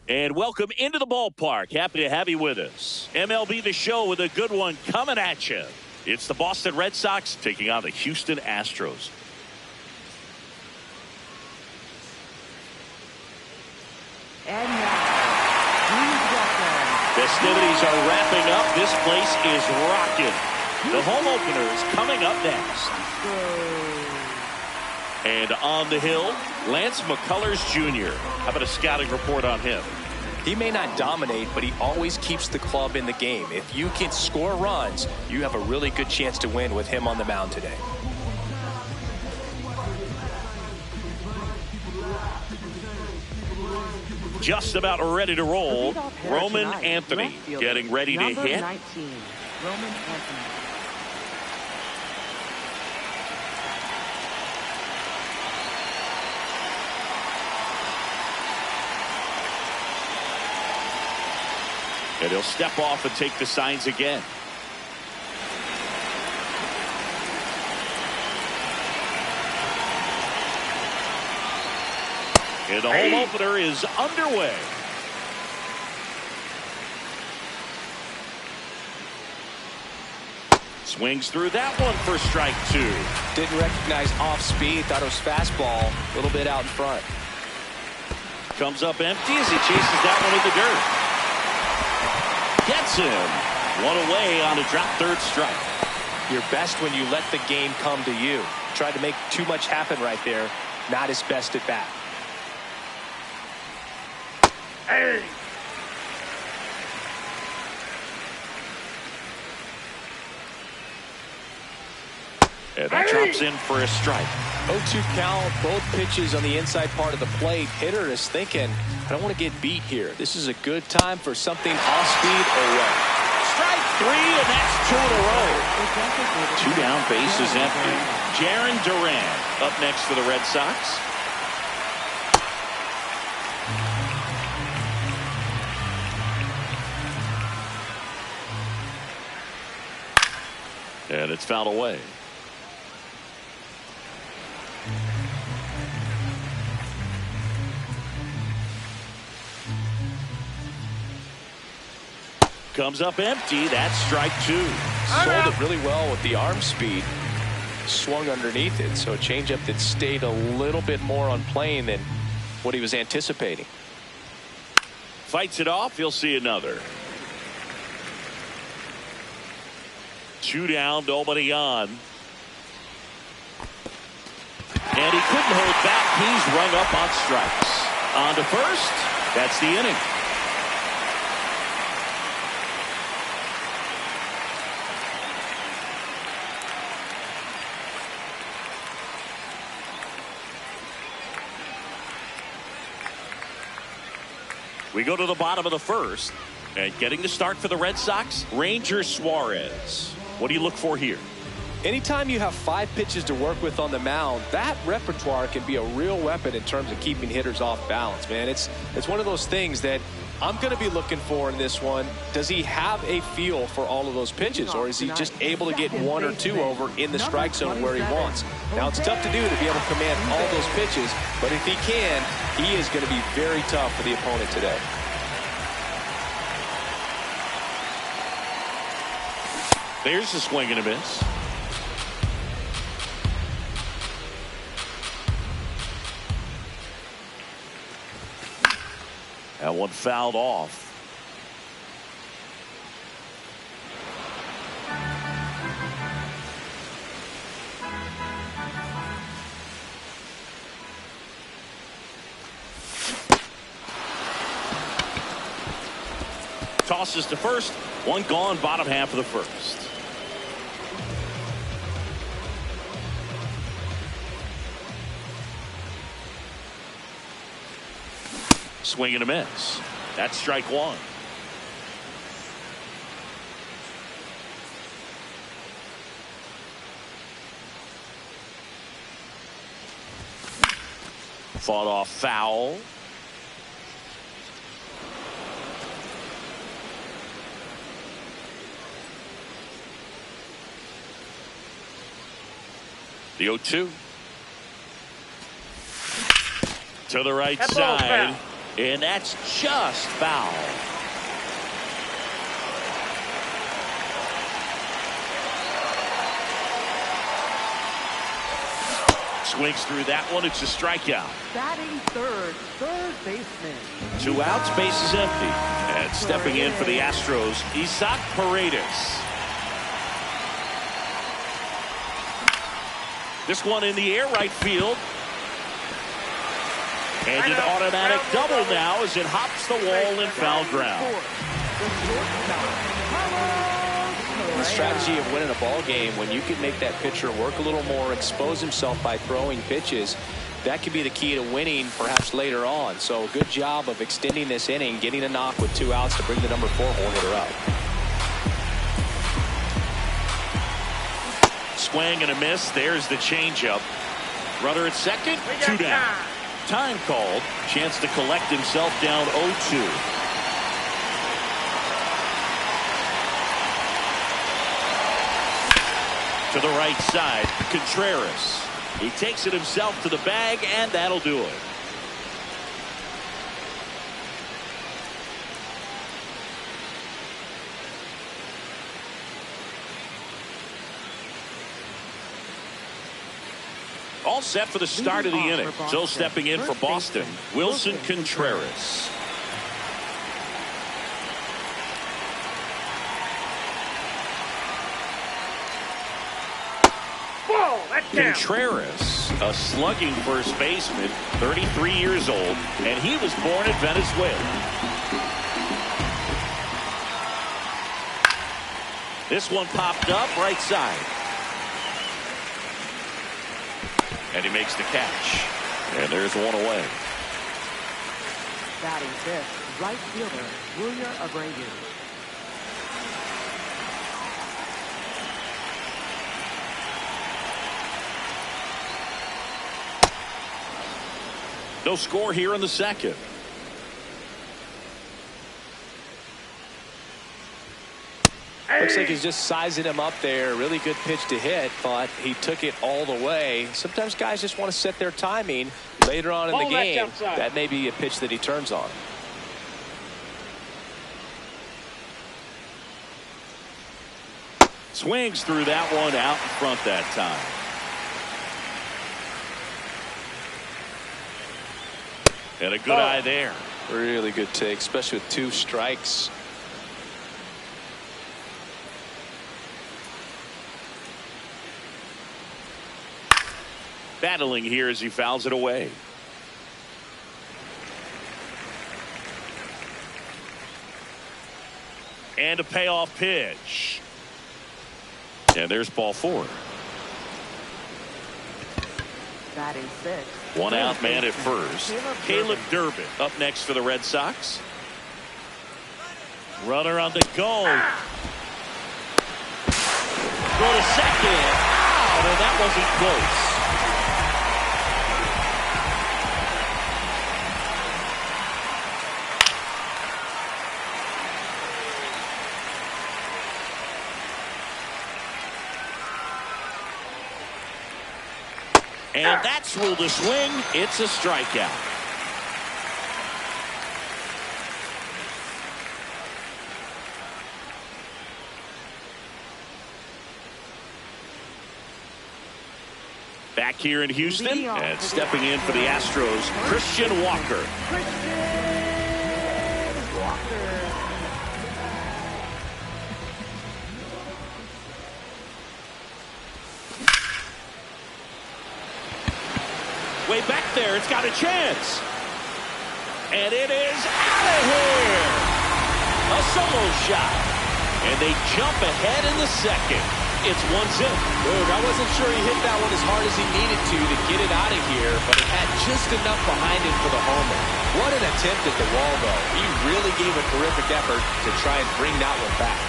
And welcome into the ballpark. Happy to have you with us. MLB The Show with a good one coming at you. It's the Boston Red Sox taking on the Houston Astros. And now, please welcome. Festivities are wrapping up. This place is rocking. The home opener is coming up next. And on the hill, Lance McCullers Jr. How about a scouting report on him? He may not dominate, but he always keeps the club in the game. If you can score runs, you have a really good chance to win with him on the mound today. Just about ready to roll. Roman Anthony getting ready to hit. 19, Roman Anthony. And he'll step off and take the signs again. And the home opener is underway. Swings through that one for strike two. Didn't recognize off speed, thought it was fastball, a little bit out in front. Comes up empty as he chases that one in the dirt. Gets him. One away on a drop third strike. You're best when you let the game come to you. Tried to make too much happen right there. Not his best at bat. And that drops in for a strike. 0-2 count, both pitches on the inside part of the plate. Hitter is thinking, I don't want to get beat here. This is a good time for something off speed or what. Strike three, and that's two in a row. Two down, base is empty. Jarren Duran up next for the Red Sox. And it's fouled away. Comes up empty. That's strike two. Sold it really well with the arm speed. Swung underneath it. So a changeup that stayed a little bit more on plane than what he was anticipating. Fights it off. He'll see another. Two down, nobody on. And he couldn't hold back. He's rung up on strikes. On to first. That's the inning. We go to the bottom of the first, and getting the start for the Red Sox, Ranger Suarez. What do you look for here? Anytime you have 5 pitches to work with on the mound, that repertoire can be a real weapon in terms of keeping hitters off balance, man. It's one of those things that I'm going to be looking for in this one. Does he have a feel for all of those pitches, or is he just able to get 1 or 2 over in the strike zone where he wants? Now, it's tough to do to be able to command all those pitches, but if he can, he is going to be very tough for the opponent today. There's the swing and a miss. That one fouled off. Tosses to first. One gone, bottom half of the first. Swing and a miss. That's strike one. Fought off foul. The 0-2. To the right side. And that's just foul. Swings through that one. It's a strikeout. Batting third baseman. 2 outs, base is empty. And stepping in for the Astros, Isaac Paredes. This one in the air, right field. And an automatic double now as it hops the wall in foul ground. The strategy of winning a ball game, when you can make that pitcher work a little more, expose himself by throwing pitches, that could be the key to winning perhaps later on. So good job of extending this inning, getting a knock with 2 outs to bring the number 4 hole hitter up. Swing and a miss. There's the changeup. Runner at second, 2 down. Time called. Chance to collect himself down 0-2. To the right side, Contreras. He takes it himself to the bag, and that'll do it. All set for the start of the inning. So stepping in for Boston, Wilson Contreras. Contreras, a slugging first baseman, 33 years old, and he was born in Venezuela. This one popped up right side. And he makes the catch. And there's one away. Batting fifth, right fielder, Junior Abreu. No score here in the second. Looks like he's just sizing him up there. Really good pitch to hit, but he took it all the way. Sometimes guys just want to set their timing later on in the game. That may be a pitch that he turns on. Swings through that one out in front that time. And a good eye there. Really good take, especially with 2 strikes. Battling here as he fouls it away. And a payoff pitch. And there's ball 4. Batting sixth. 1 out, man at first. Caleb Durbin up next for the Red Sox. Runner on the go. Go to second. Out, and that wasn't close. And that's ruled a swing. It's a strikeout. Back here in Houston, and stepping in for the Astros, Christian Walker. Way back there, it's got a chance. And it is out of here. A solo shot. And they jump ahead in the second. It's 1-0. Luke, I wasn't sure he hit that one as hard as he needed to get it out of here, but it had just enough behind it for the homer. What an attempt at the wall, though. He really gave a terrific effort to try and bring that one back.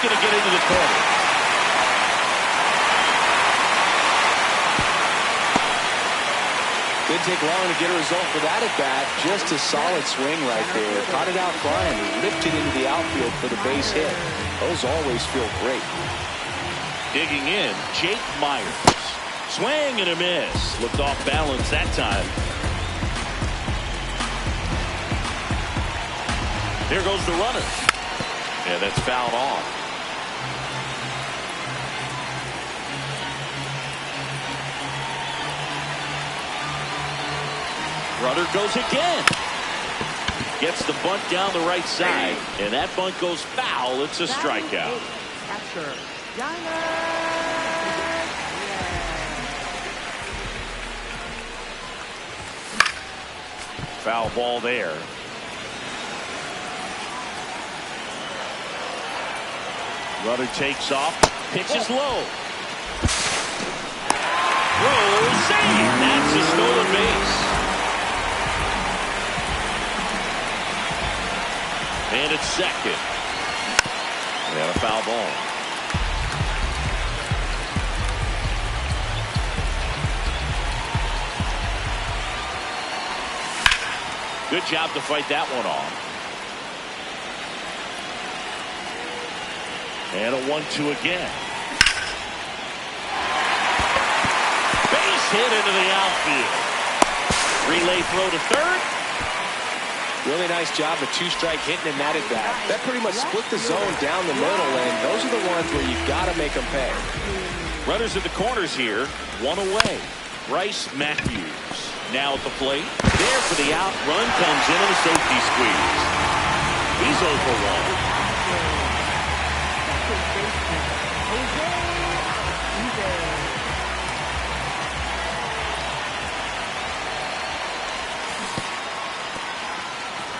Going to get into the corner. didn't take long to get a result for that at bat. Just a solid swing right there. Caught it out flying, ripped it into the outfield for the base hit. Those always feel great. Digging in, Jake Myers. Swing and a miss. Looked off balance that time. There goes the runner. And that's fouled off. Runner goes again. Gets the bunt down the right side. And that bunt goes foul. It's a strikeout. Catcher, Foul ball there. Runner takes off. Pitches low. Throw, save. That's a stolen base. And it's second. And a foul ball. Good job to fight that one off. And a 1-2 again. Base hit into the outfield. Relay throw to third. Really nice job of two-strike hitting in that at bat. That pretty much split the zone down the middle, and those are the ones where you've got to make them pay. Runners at the corners here. One away. Bryce Matthews now at the plate. There for the out. Run comes in and a safety squeeze. He's over one.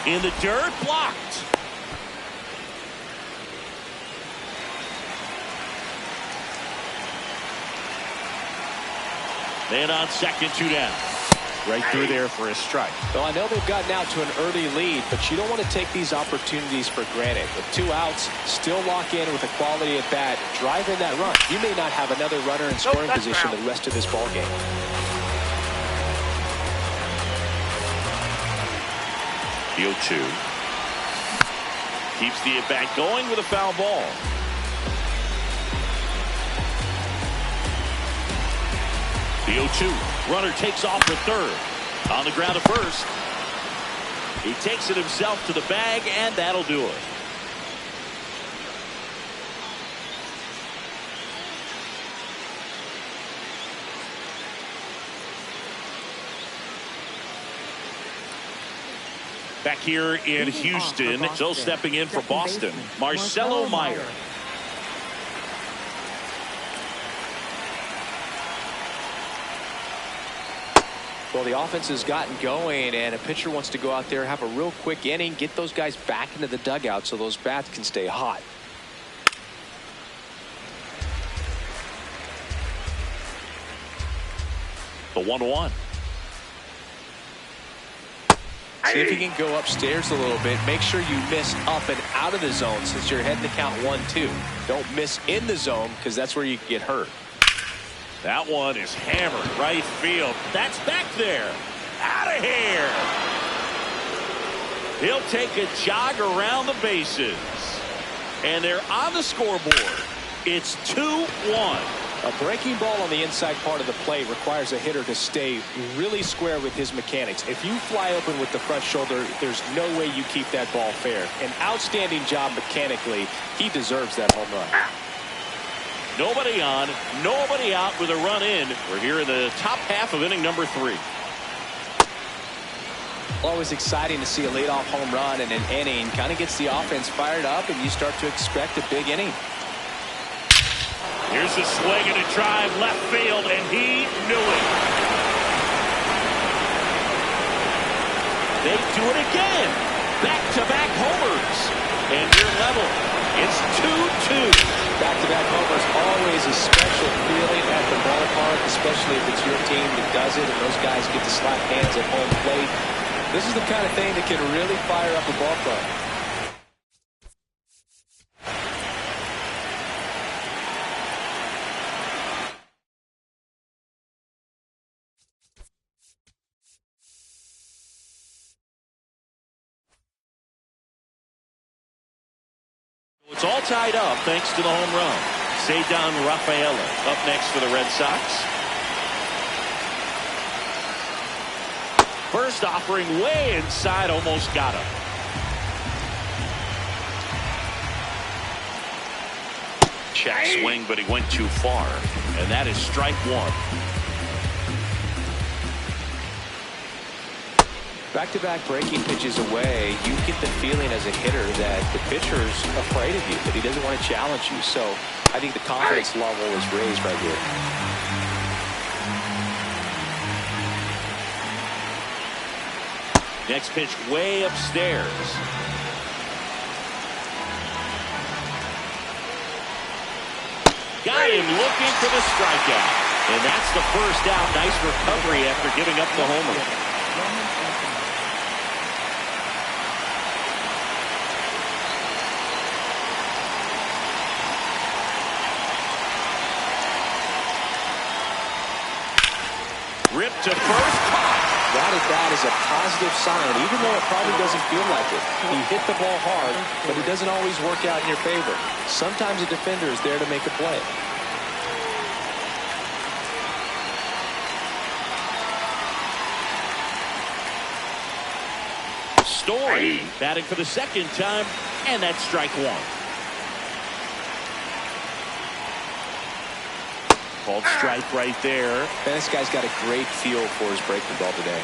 In the dirt, blocked. Then on second, 2 down. Right through there for a strike. Well, I know they've gotten out to an early lead, but you don't want to take these opportunities for granted. With 2 outs, still lock in with a quality at bat, drive in that run. You may not have another runner in scoring position the rest of this ball game. The 0-2. Keeps the at-bat going with a foul ball. The 0-2. Runner takes off for third. On the ground to first. He takes it himself to the bag, and that'll do it. Back here in Houston, so stepping in for Boston, Marcelo Meyer. Well, the offense has gotten going, and a pitcher wants to go out there, have a real quick inning, get those guys back into the dugout so those bats can stay hot. The 1-1. See if you can go upstairs a little bit. Make sure you miss up and out of the zone since you're heading to count 1-2. Don't miss in the zone because that's where you get hurt. That one is hammered right field. That's back there. Out of here. He'll take a jog around the bases. And they're on the scoreboard. It's 2-1. A breaking ball on the inside part of the plate requires a hitter to stay really square with his mechanics. If you fly open with the front shoulder, there's no way you keep that ball fair. An outstanding job mechanically. He deserves that home run. Nobody on, nobody out with a run in. We're here in the top half of inning number 3. Always exciting to see a leadoff home run in an inning. Kind of gets the offense fired up, and you start to expect a big inning. Here's a swing and a drive left field, and he knew it. They do it again. Back-to-back homers. And you're level. It's 2-2. Back-to-back homers, always a special feeling at the ballpark, especially if it's your team that does it and those guys get to slap hands at home plate. This is the kind of thing that can really fire up a ball club. It's all tied up thanks to the home run. Cedar Rafaela up next for the Red Sox. First offering way inside, almost got him. Check swing, but he went too far. And that is strike one. Back-to-back breaking pitches away, you get the feeling as a hitter that the pitcher's afraid of you, that he doesn't want to challenge you. So I think the confidence level is raised right here. Next pitch way upstairs. Got him looking for the strikeout. And that's the first out. Nice recovery after giving up the homer. Ripped to first. That is a positive sign, even though it probably doesn't feel like it. He hit the ball hard, but it doesn't always work out in your favor. Sometimes a defender is there to make a play. Story batting for the second time, and that's strike one. Called strike right there. And this guy's got a great feel for his breaking ball today.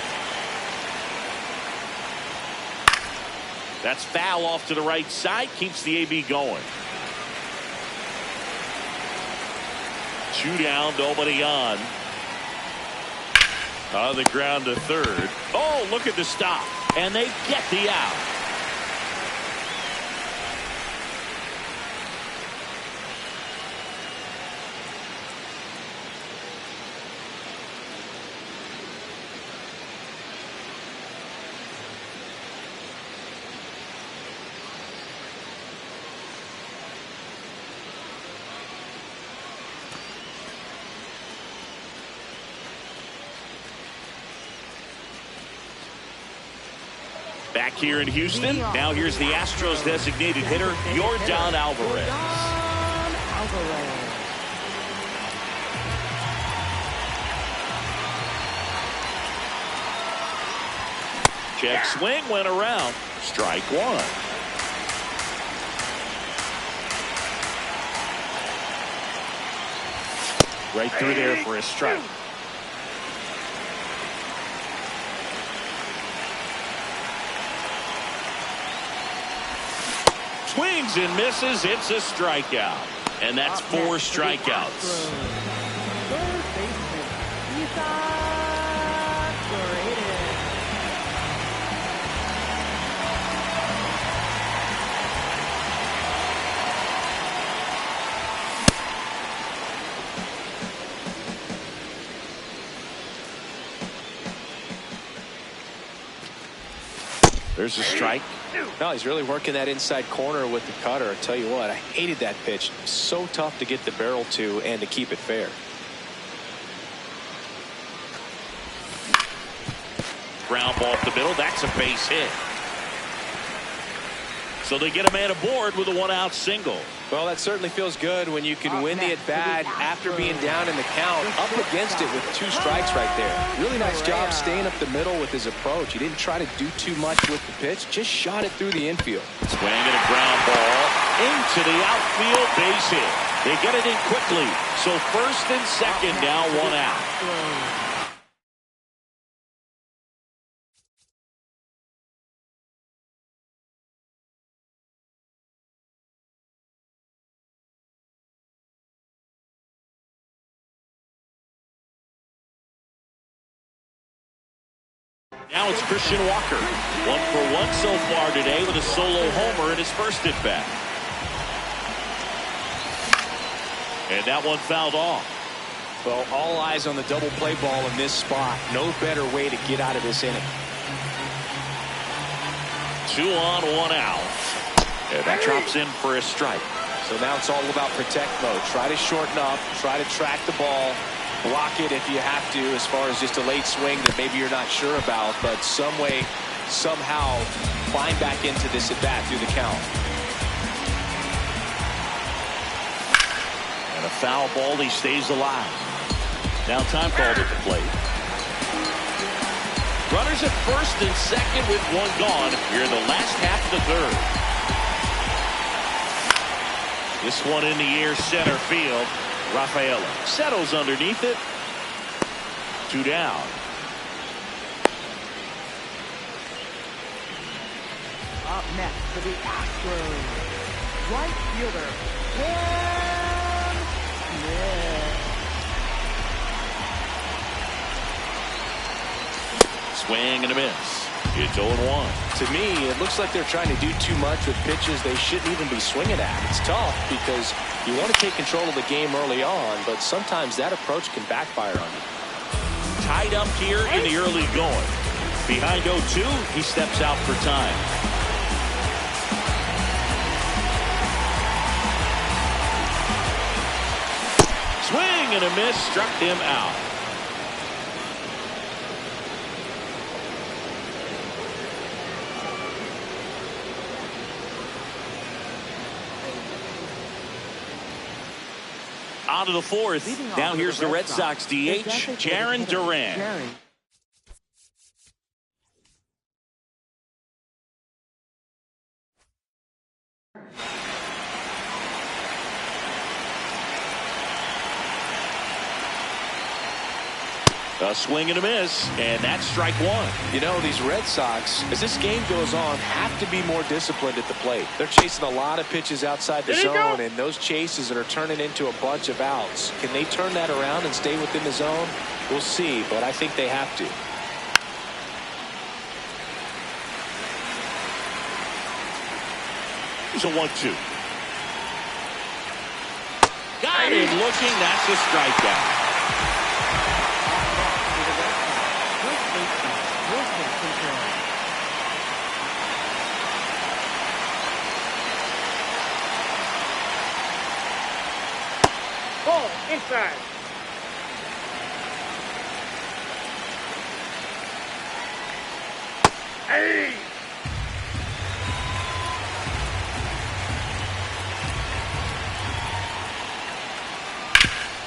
That's foul off to the right side. Keeps the AB going. 2 down, nobody on. On the ground to third. Oh, look at the stop. And they get the out. Back here in Houston, now here's the Astros designated hitter, Yordan Alvarez. Check swing, went around. Strike one. Right through there for a strike. Swings and misses. It's a strikeout. And that's 4 strikeouts. Third baseman, There's a strike. No, he's really working that inside corner with the cutter. I tell you what, I hated that pitch. So tough to get the barrel to and to keep it fair. Ground ball up the middle. That's a base hit. So they get a man aboard with a 1-out single. Well, that certainly feels good when you can win the at-bat after being down in the count, up against it with 2 strikes right there. Really nice job staying up the middle with his approach. He didn't try to do too much with the pitch, just shot it through the infield. Swing and a ground ball into the outfield, base hit. They get it in quickly. So first and second now, 1 out. Now it's Christian Walker. 1 for 1 so far today with a solo homer in his first at bat. And that one fouled off. Well, all eyes on the double play ball in this spot. No better way to get out of this inning. 2 on, 1 out. And that drops in for a strike. So now it's all about protect mode. Try to shorten up, try to track the ball. Block it if you have to, as far as just a late swing that maybe you're not sure about, but some way, somehow, climb back into this at bat through the count. a foul ball. He stays alive. Now time called at the plate. Runners at first and second with one gone here in the last half of the third. This one in the air, center field. Rafaela settles underneath it. 2 down. Up next for the Astros, right fielder, Cam Smith. Swing and a miss. It's 0-1. To me, it looks like they're trying to do too much with pitches they shouldn't even be swinging at. It's tough because you want to take control of the game early on, but sometimes that approach can backfire on you. Tied up here in the early going. Behind 0-2, he steps out for time. Swing and a miss, struck him out. On to the fourth. Now here's the Red Sox DH, Jarren Duran. A swing and a miss, and that's strike one. You know, these Red Sox, as this game goes on, have to be more disciplined at the plate. They're chasing a lot of pitches outside the zone, and those chases are turning into a bunch of outs. Can they turn that around and stay within the zone? We'll see, but I think they have to. It's a 1-2. Got him looking. That's a strikeout. Ball inside. Hey!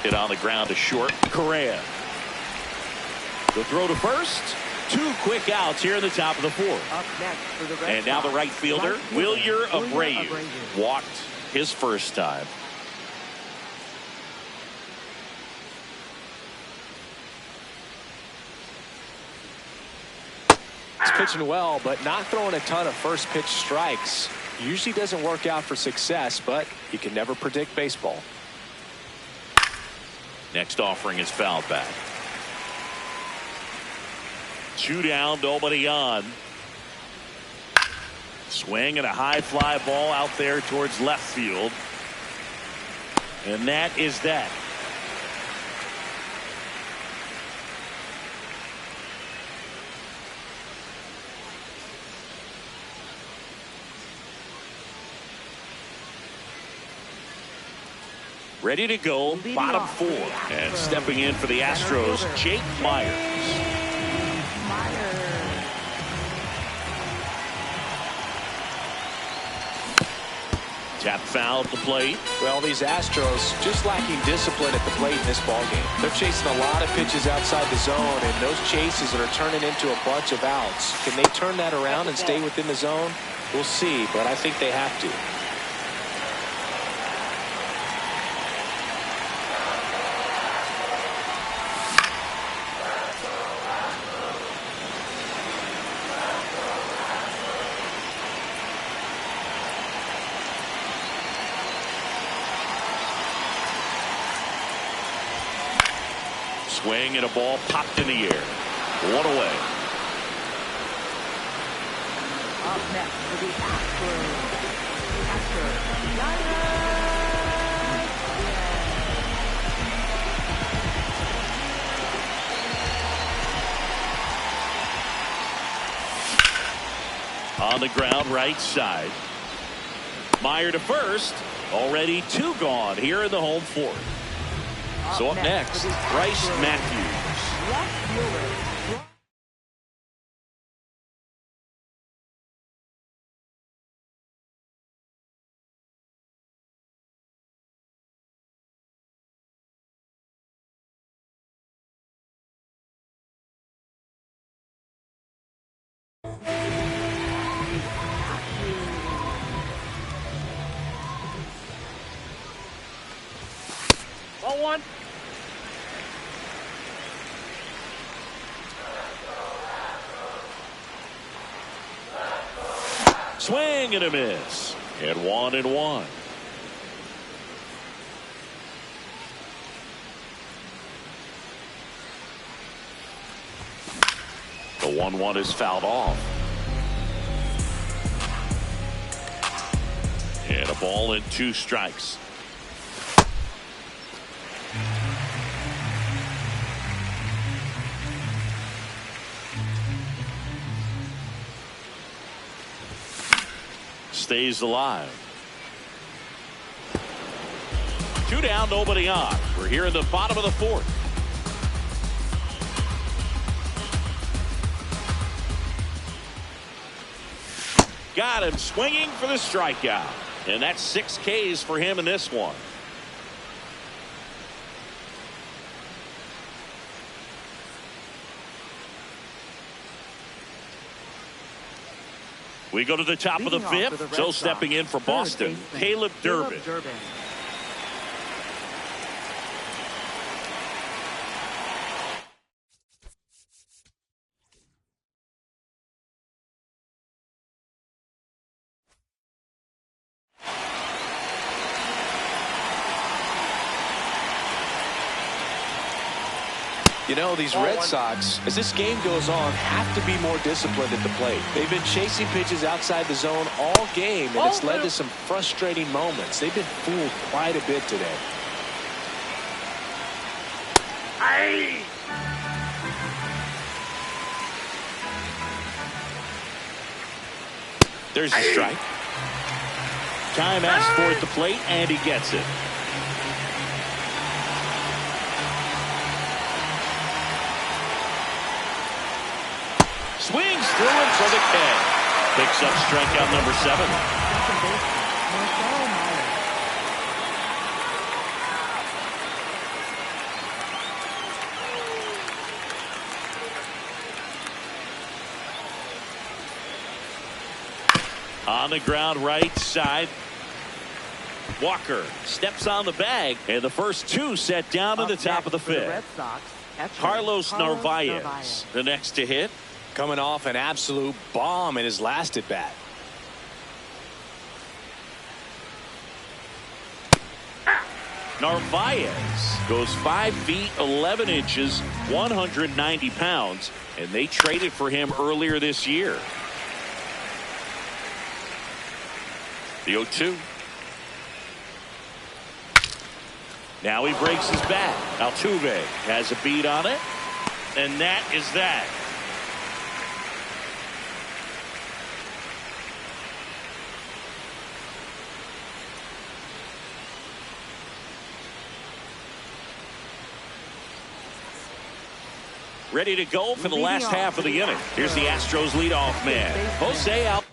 Hit on the ground to short. Correa. The throw to first. 2 quick outs here in the top of the fourth. Up next for the Red And now the right fielder, Wilyer Abreu. Walked his first time. He's pitching well, but not throwing a ton of first pitch strikes. Usually doesn't work out for success, but you can never predict baseball. Next offering is fouled back. 2 down, nobody on. Swing and a high fly ball out there towards left field. And that is that. Ready to go, bottom 4. And stepping in for the Astros, Jake Myers. Tap foul at the plate. Well, these Astros just lacking discipline at the plate in this ballgame. They're chasing a lot of pitches outside the zone, and those chases are turning into a bunch of outs. Can they turn that around and stay within the zone? We'll see, but I think they have to. Swing and a ball popped in the air. 1 away. Up next for the On the ground, right side. Meyer to first. Already 2 gone here in the home 4th. So up next, Bryce Matthews. left fielder. one? Swing and a miss. And 1-1. The 1-1 is fouled off. And a ball and 2 strikes. Stays alive. 2 down, nobody on. We're here in the bottom of the 4th. Got him swinging for the strikeout. And that's 6 Ks for him in this one. We go to the top of the 5th. So stepping in for Boston, Caleb Durbin. You know, these Red Sox, as this game goes on, have to be more disciplined at the plate. They've been chasing pitches outside the zone all game, and it's led to some frustrating moments. They've been fooled quite a bit today. There's a strike. Time asked for at the plate, and he gets it. Swings through it for the K. Picks up strikeout number 7. On the ground right side. Walker steps on the bag, and the first 2 set down to the top of the 5th. Carlos Narvaez, the next to hit. Coming off an absolute bomb in his last at bat. Narvaez goes 5 feet 11 inches, 190 pounds, and they traded for him earlier this year. The 0-2. Now he breaks his bat. Altuve has a beat on it, and that is that. Ready to go for the last half of the inning. Here's the Astros leadoff man, Jose Altuve.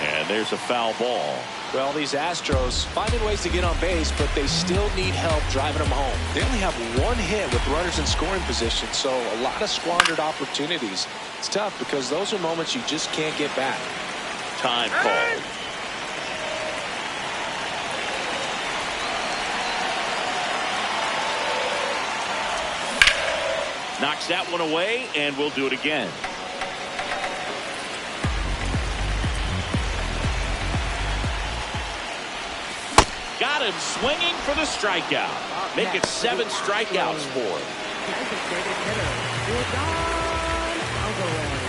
And there's a foul ball. Well, these Astros finding ways to get on base, but they still need help driving them home. They only have 1 hit with runners in scoring position, so a lot of squandered opportunities. It's tough because those are moments you just can't get back. Time called. Knocks that one away, and we'll do it again. Got him swinging for the strikeout. Make it 7 strikeouts for him. Designated hitter, Jordan Alvarez.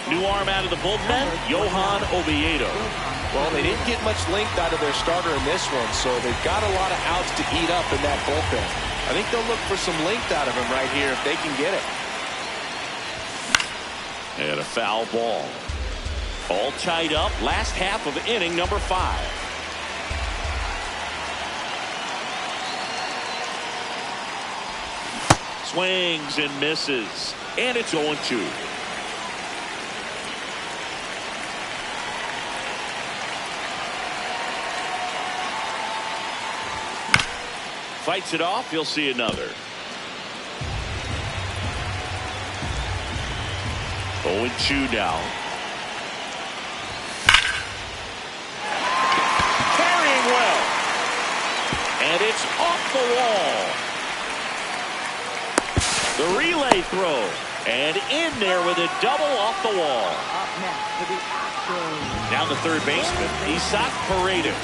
New arm out of the bullpen, Johan Oviedo. Well, they didn't get much length out of their starter in this one, so they've got a lot of outs to eat up in that bullpen. I think they'll look for some length out of him right here if they can get it. And a foul ball. All tied up, last half of inning number 5. Swings and misses, and it's 0-2. Fights it off, he'll see another. 0-2 now. Carrying well. And it's off the wall. The relay throw. And in there with a double off the wall. Up next for the Astros. Down the third baseman, Isaac Paredes.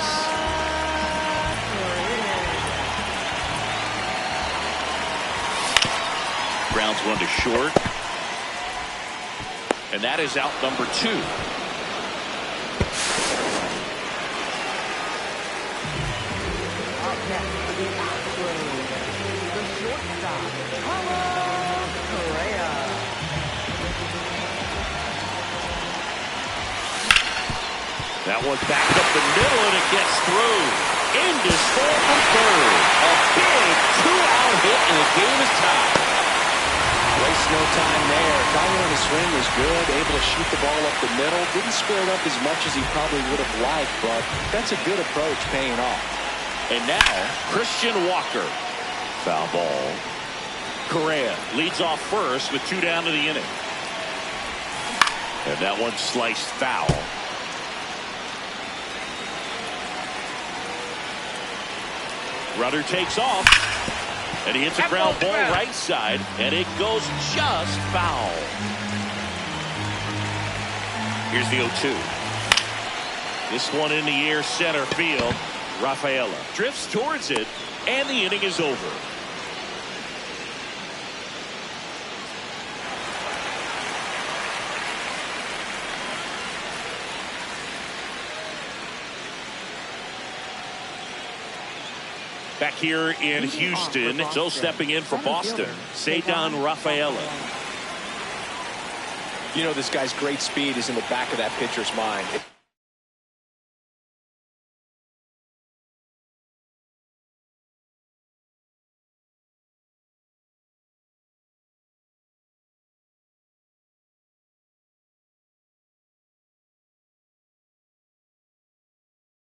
Grounds one to short. And that is out number 2. Up next for the Astros. The shortstop, Correa. That one's backed up the middle, and it gets through. Into score from third. A big 2-out hit, and the game is tied. Waste no time there. Following on the swing was good. Able to shoot the ball up the middle. Didn't square it up as much as he probably would have liked, but that's a good approach paying off. And now, Christian Walker. Foul ball. Correa leads off first with 2 down to the inning. And that one sliced foul. Runner takes off. And he hits a ground ball right side, and it goes just foul. Here's the 0-2. This one in the air, center field. Rafaela drifts towards it, and the inning is over. Back here in Houston, so stepping in for Boston, Ceddanne Rafaela. You know, this guy's great speed is in the back of that pitcher's mind.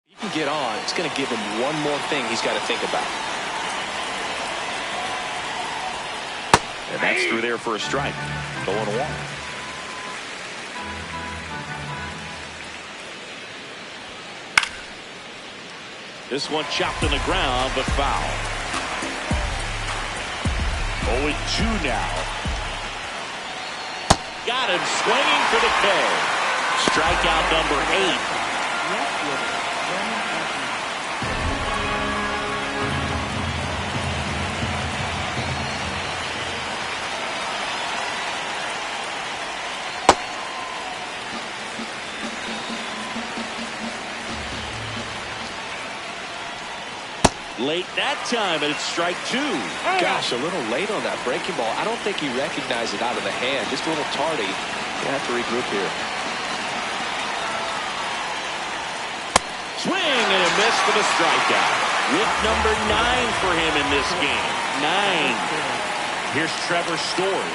He can get on. It's going to give him one more thing he's got to think about. And that's through there for a strike. 0-1. This one chopped on the ground, but foul. 0-2 now. Got him swinging for the kill. Strikeout number 8. Late that time, and it's strike 2. Gosh, a little late on that breaking ball. I don't think he recognized it out of the hand. Just a little tardy. Gonna have to regroup here. Swing and a miss for the strikeout. With number 9 for him in this game. 9. Here's Trevor Story.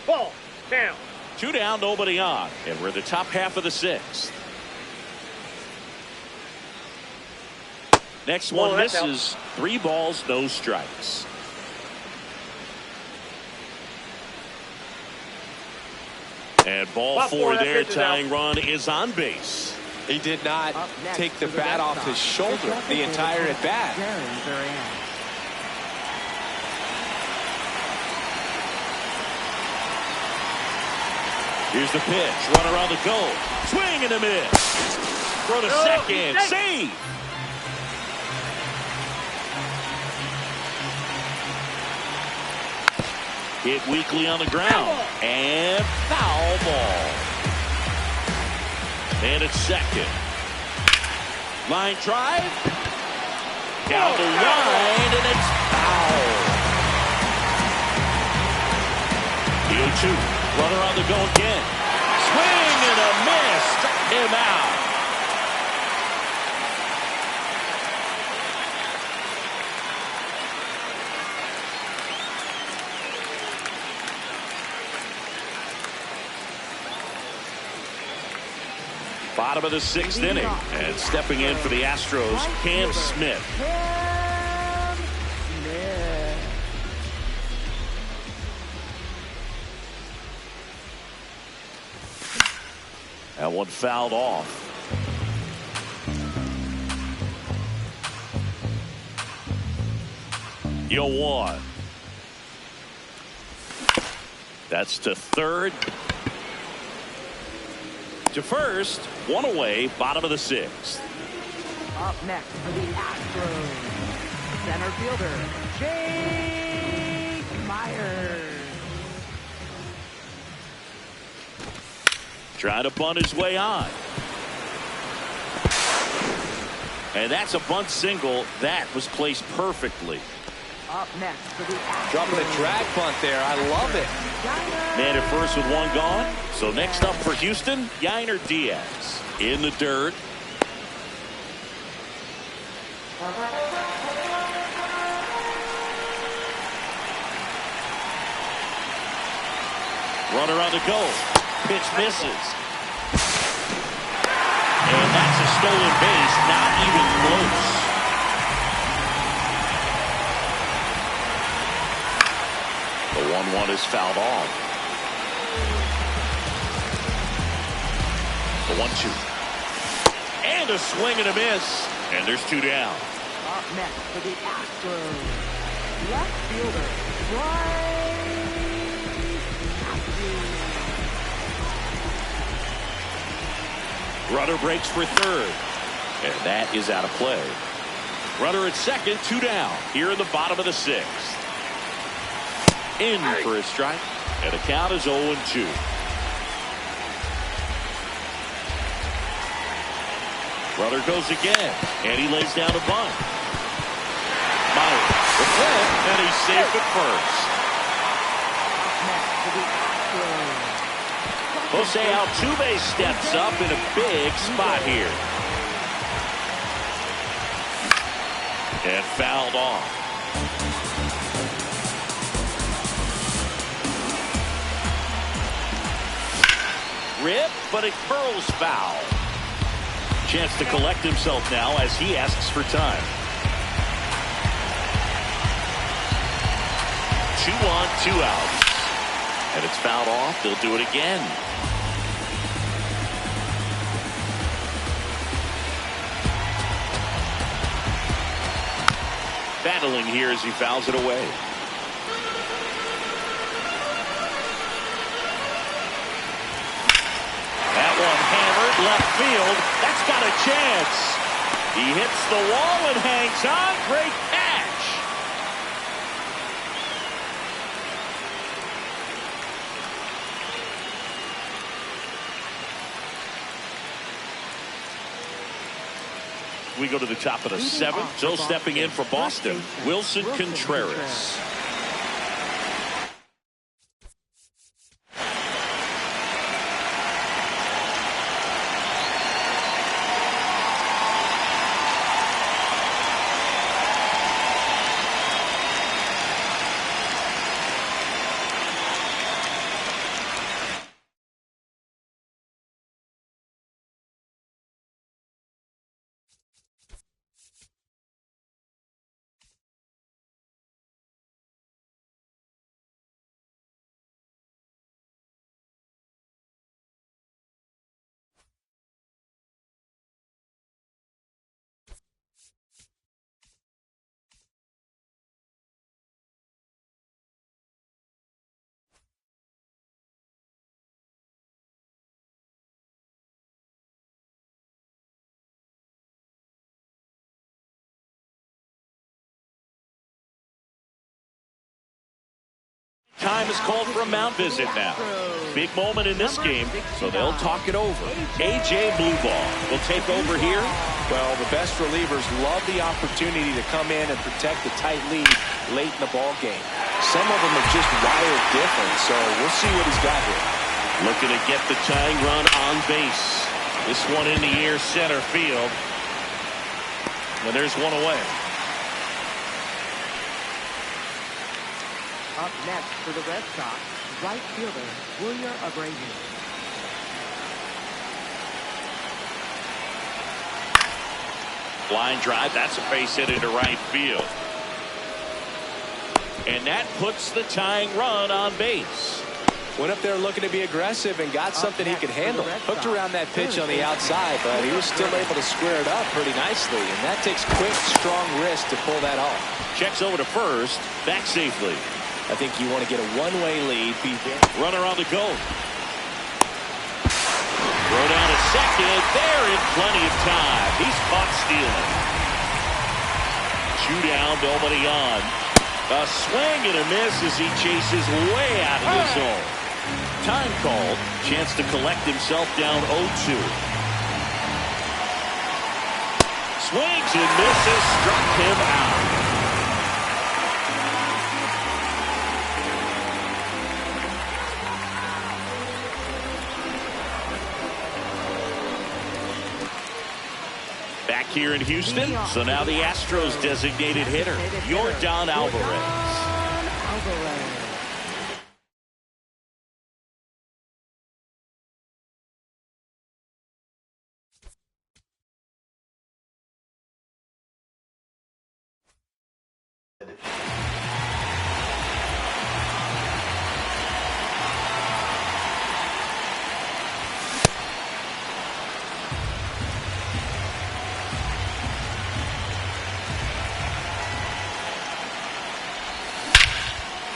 Ball down. 2 down, nobody on. And we're in the top half of the 6th. Next one misses. 3 balls, no strikes. And ball 4 there. Tying run is on base. He did not take the bat off his shoulder the entire at bat. Here's the pitch. Runner on the go. Swing and a miss. Throw to second. Save. Hit weakly on the ground. And foul ball. And it's second. Line drive. Down the line, and it's foul. The 0-2. Runner on the go again. Swing and a miss. Struck him out. Bottom of the 6th inning, and stepping in for the Astros, Cam Smith. That one fouled off. Yo, 1. That's to third. To first, 1 away, bottom of the 6th. Up next for the Astros, center fielder, Jake Myers. Trying to bunt his way on. And that's a bunt single. That was placed perfectly. Up next for the Astros. Dropping a drag bunt there. I love it. Man at first with 1 gone. So next up for Houston, Yainer Diaz in the dirt. Runner on the go. Pitch misses. And that's a stolen base. Not even close. The 1-1 is fouled off. The 1-2. And a swing and a miss. And there's 2 down. Up next for the Astros, left fielder, Bryce. Runner breaks for third. And that is out of play. Runner at second, 2 down. Here in the bottom of the 6th. In for a strike. And the count is 0-2. Runner goes again. And he lays down a bunt. Myers, the flip, and he's safe at first. Next for the Astros, Jose Altuve steps up in a big spot here. And fouled off. Rip, but it curls foul. Chance to collect himself now as he asks for time. 2 on, 2 outs. And it's fouled off. They'll do it again. Battling here as he fouls it away. That one hammered left field. That's got a chance. He hits the wall and hangs on. Great catch. We go to the top of the 7th. Still stepping in for Boston, Wilson Contreras. time is called for a mound visit now. Big moment in this game, so they'll talk it over. A.J. Blueball will take over here. Well, the best relievers love the opportunity to come in and protect the tight lead late in the ball game. Some of them are just wired different, so we'll see what he's got here. Looking to get the tying run on base. This one in the air, center field. And there's one away. Up next for the Red Sox, right fielder William Abreu. Line drive, that's a base hit into right field. And that puts the tying run on base. Went up there looking to be aggressive and got something he could handle. Hooked around that pitch on the outside, but he was still able to square it up pretty nicely. And that takes quick, strong wrist to pull that off. Checks over to first, back safely. I think you want to get a one-way lead. Runner on the go. Throw down to second. There in plenty of time. He's caught stealing. 2 down, nobody on. A swing and a miss as he chases way out of the zone. Time called. Chance to collect himself down 0-2. Swings and misses. Struck him out. Back here in Houston, so now the Astros designated hitter, Yordan Alvarez.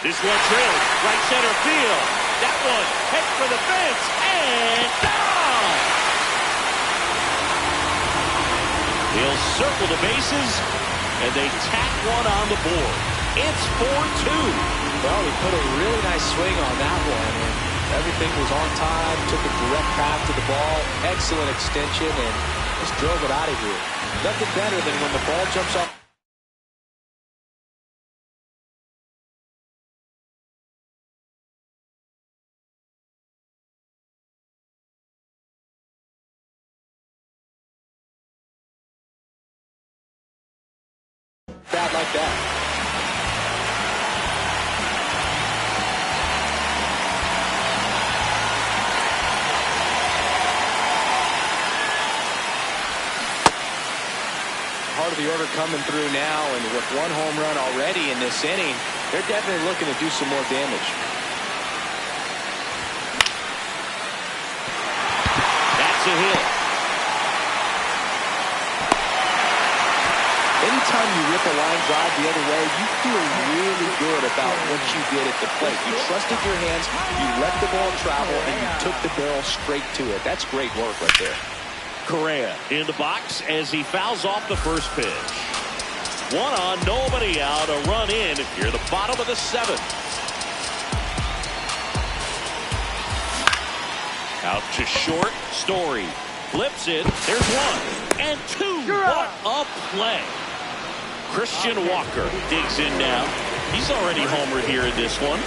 This one drilled, right center field. That one, head for the fence, and down! He'll circle the bases, and they tack one on the board. It's 4-2. Well, he put a really nice swing on that one, and everything was on time, took a direct path to the ball, excellent extension, and just drove it out of here. Nothing better than when the ball jumps off. Bad like that. Part of the order coming through now, and with 1 home run already in this inning, they're definitely looking to do some more damage. That's a hit. Anytime you rip a line drive the other way, you feel really good about what you did at the plate. You trusted your hands, you let the ball travel, and you took the barrel straight to it. That's great work right there. Correa in the box as he fouls off the first pitch. 1 on, nobody out, a run in here at the bottom of the 7th. Out to short, Story flips it. There's 1 and 2. What a play. Christian Walker digs in now. He's already homered here in this one.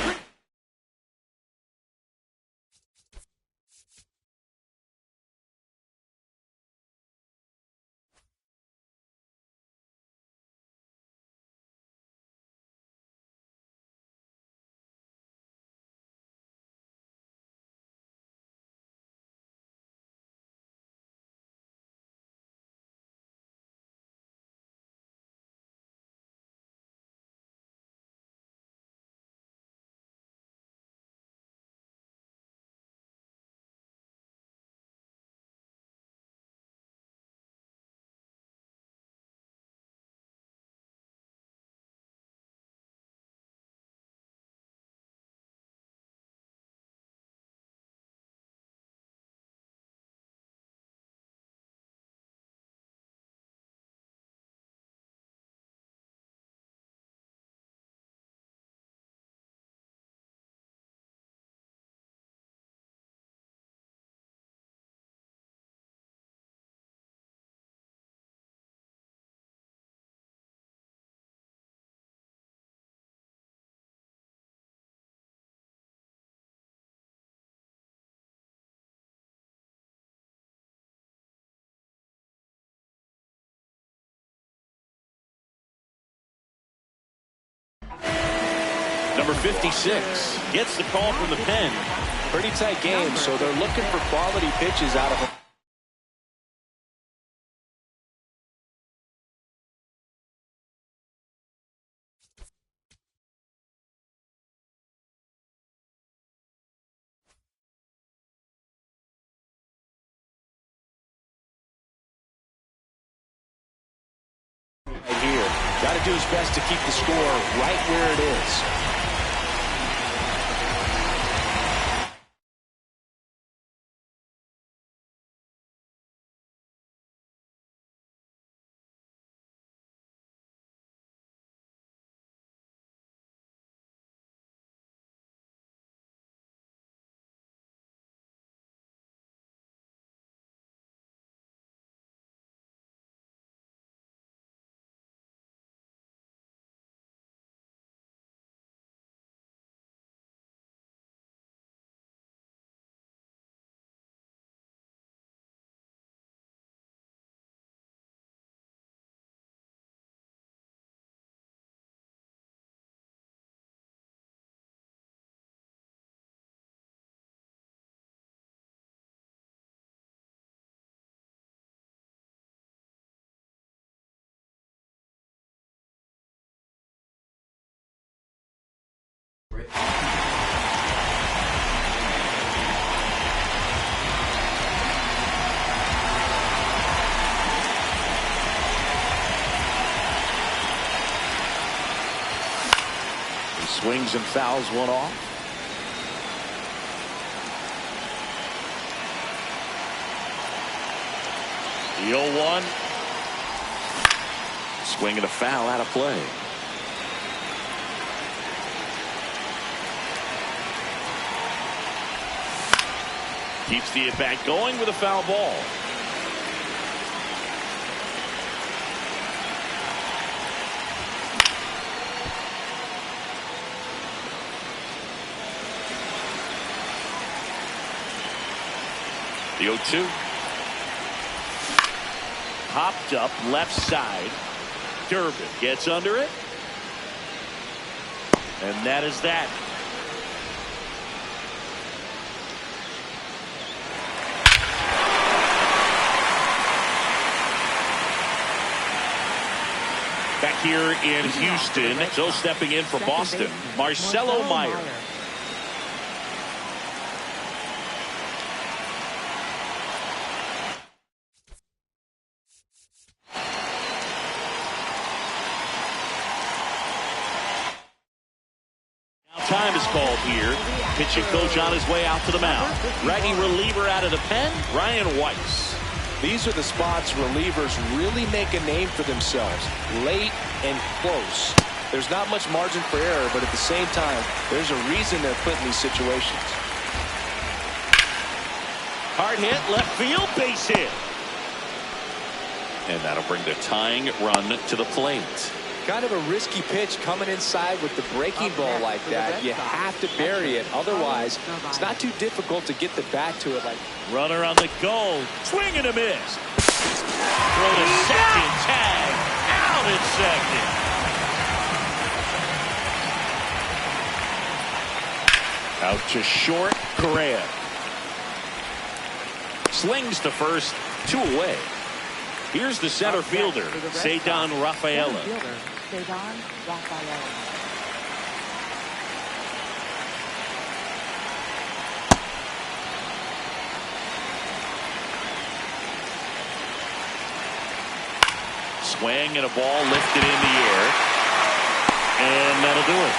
Number 56 gets the call from the pen. Pretty tight game, so they're looking for quality pitches out of him. Right here, got to do his best to keep the score right where it is. He swings and fouls one off. The 0-1. Swing and a foul out of play. Keeps the at-bat going with a foul ball. The 0-2. Popped up left side. Durbin gets under it. And that is that. Back here in Houston, so stepping in for Boston, Marcelo Meyer. Time is called here. Pitching coach on his way out to the mound. Righty reliever out of the pen, Ryan Weiss. These are the spots relievers really make a name for themselves. Late and close. There's not much margin for error, but at the same time, there's a reason they're put in these situations. Hard hit, left field, base hit. And that'll bring the tying run to the plate. Kind of a risky pitch coming inside with the breaking ball like that. You have to bury it. Otherwise, it's not too difficult to get the bat to it. Like runner on the goal. Swing and a miss. Throw to second. Tag. Out at second. Out to short. Correa. Slings to first. 2 away. Here's the center fielder, Ceddanne Rafaela. Swing and a ball lifted in the air. And that'll do it.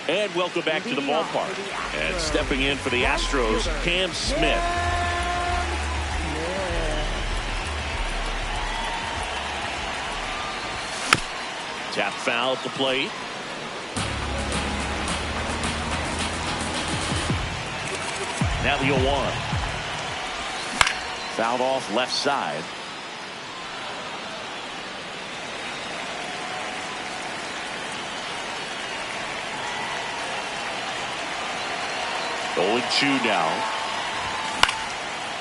And welcome back to the ballpark. And stepping in for the Astros, Cam Smith. Tap foul at the plate. Now the 0-1. Fouled off left side. 0-2 now.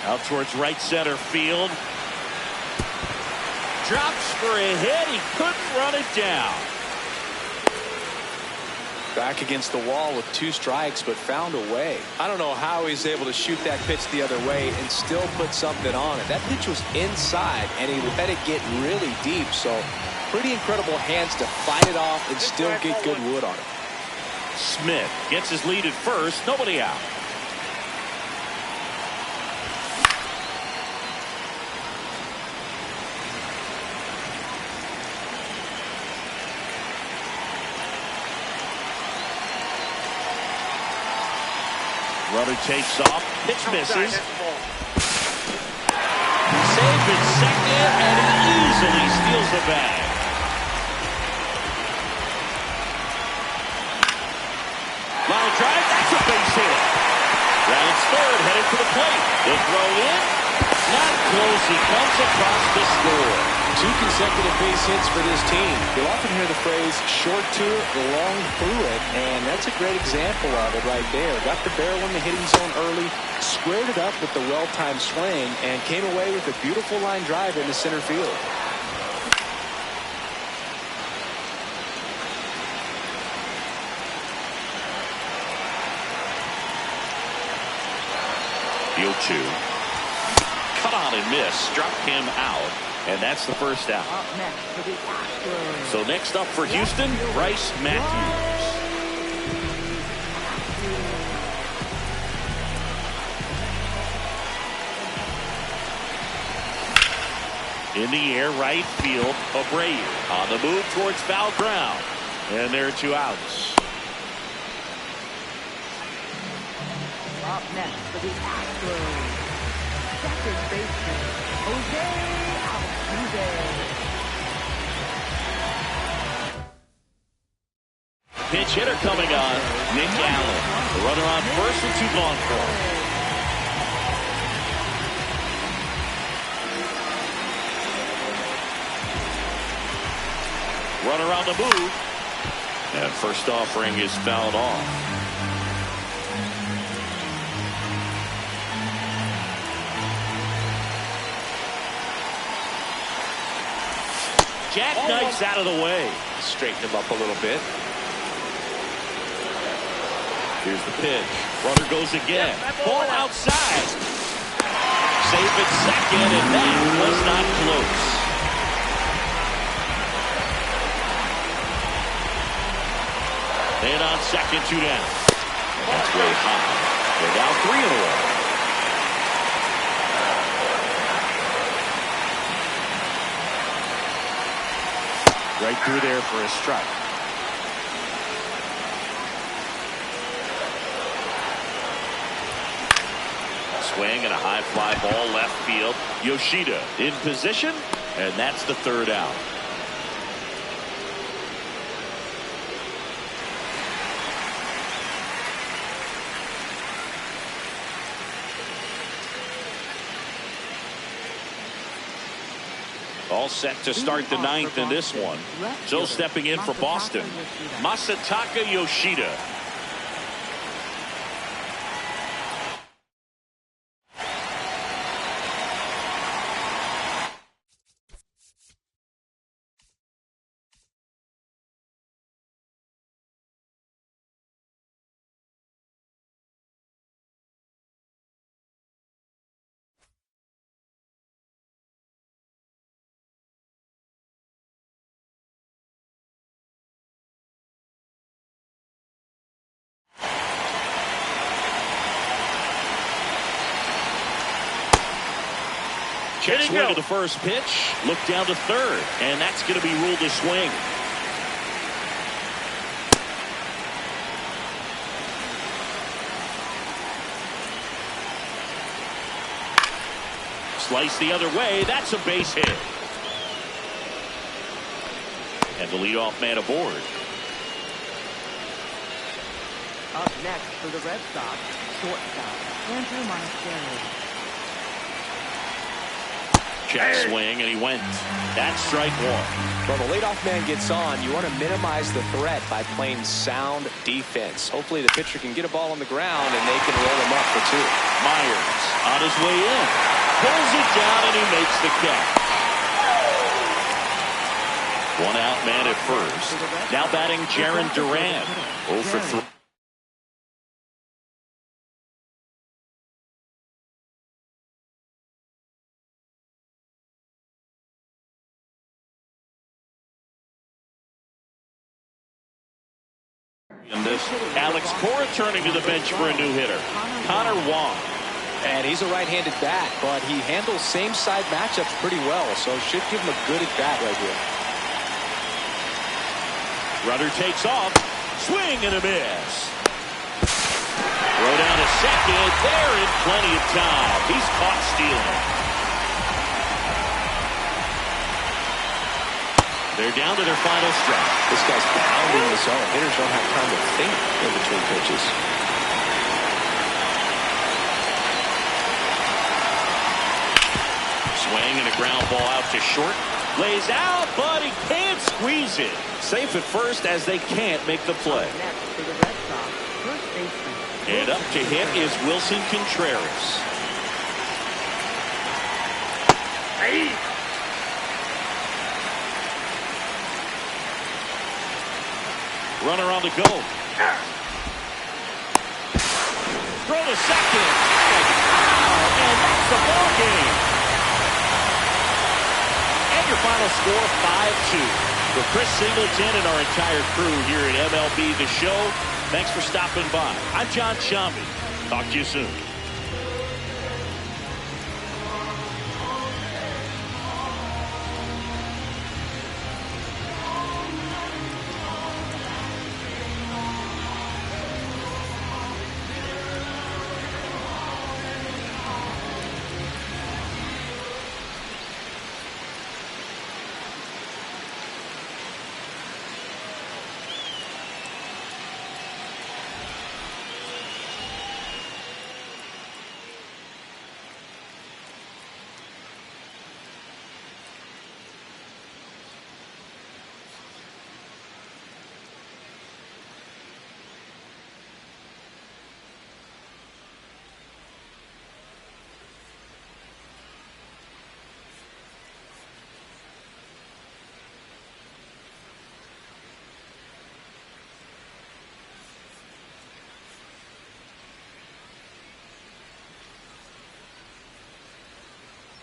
Out towards right center field. Drops for a hit. He couldn't run it down. Back against the wall with 2 strikes, but found a way. I don't know how he's able to shoot that pitch the other way and still put something on it. That pitch was inside, and he let it get really deep. So pretty incredible hands to fight it off and still get good wood on it. Smith gets his lead at first. Nobody out. Runner takes off. Pitch misses. Saved at second, and he easily steals the bag. Line drive. That's a base hit. Rounds third, headed for the plate. The throw in. Not close. He comes across the score. 2 consecutive base hits for this team. You'll often hear the phrase short to it, long through it, and that's a great example of it right there. Got the barrel in the hitting zone early, squared it up with the well-timed swing, and came away with a beautiful line drive into center field. The 0-2. Cut on and miss. Struck him out. And that's the first out. Up next for the Astros. So next up for Houston, Bryce Matthews. In the air, right field, Abreu on the move towards foul ground. And there are 2 outs. Up next for the Astros. Second baseman, Jose. Pinch hitter coming on, Nick Allen. The runner on first with 2 gone for him. Runner on the move. And first offering is fouled off. Jackknifes out of the way. Straighten him up a little bit. Here's the pitch. Runner goes again. Ball outside. Safe at second, and that was not close. And on second, 2 down. And that's way high. They're now 3 in a row. Right through there for a strike. Swing and a high fly ball left field. Yoshida in position, and that's the 3rd out. All set to start the 9th in this one. So stepping in for Boston, Masataka Yoshida. Check swing to the first pitch. Look down to third. And that's going to be ruled a swing. Slice the other way. That's a base hit. And the leadoff man aboard. Up next for the Red Sox, shortstop, Andrew Monasterio. Check swing, and he went. That's strike one. Well, the leadoff man gets on. You want to minimize the threat by playing sound defense. Hopefully the pitcher can get a ball on the ground and they can roll him up for two. Myers on his way in. Pulls it down, and he makes the catch. One out man at first. Now batting Jarren Duran. 0 for 3. And this Alex Cora turning to the bench for a new hitter. Connor Wong. And he's a right-handed bat, but he handles same-side matchups pretty well, so should give him a good at-bat right here. Runner takes off. Swing and a miss. Throw down to second. There in plenty of time. He's caught stealing. They're down to their final stretch. This guy's pounding the zone. Hitters don't have time to think in between pitches. Swing and a ground ball out to short. Lays out, but he can't squeeze it. Safe at first as they can't make the play. Next for the Red Sox, first baseman. And up to hit is Wilson Contreras. Hey. Runner on the go. Throw to second. And that's the ball game. And your final score, 5-2. For Chris Singleton and our entire crew here at MLB The Show, thanks for stopping by. I'm John Sciambi. Talk to you soon.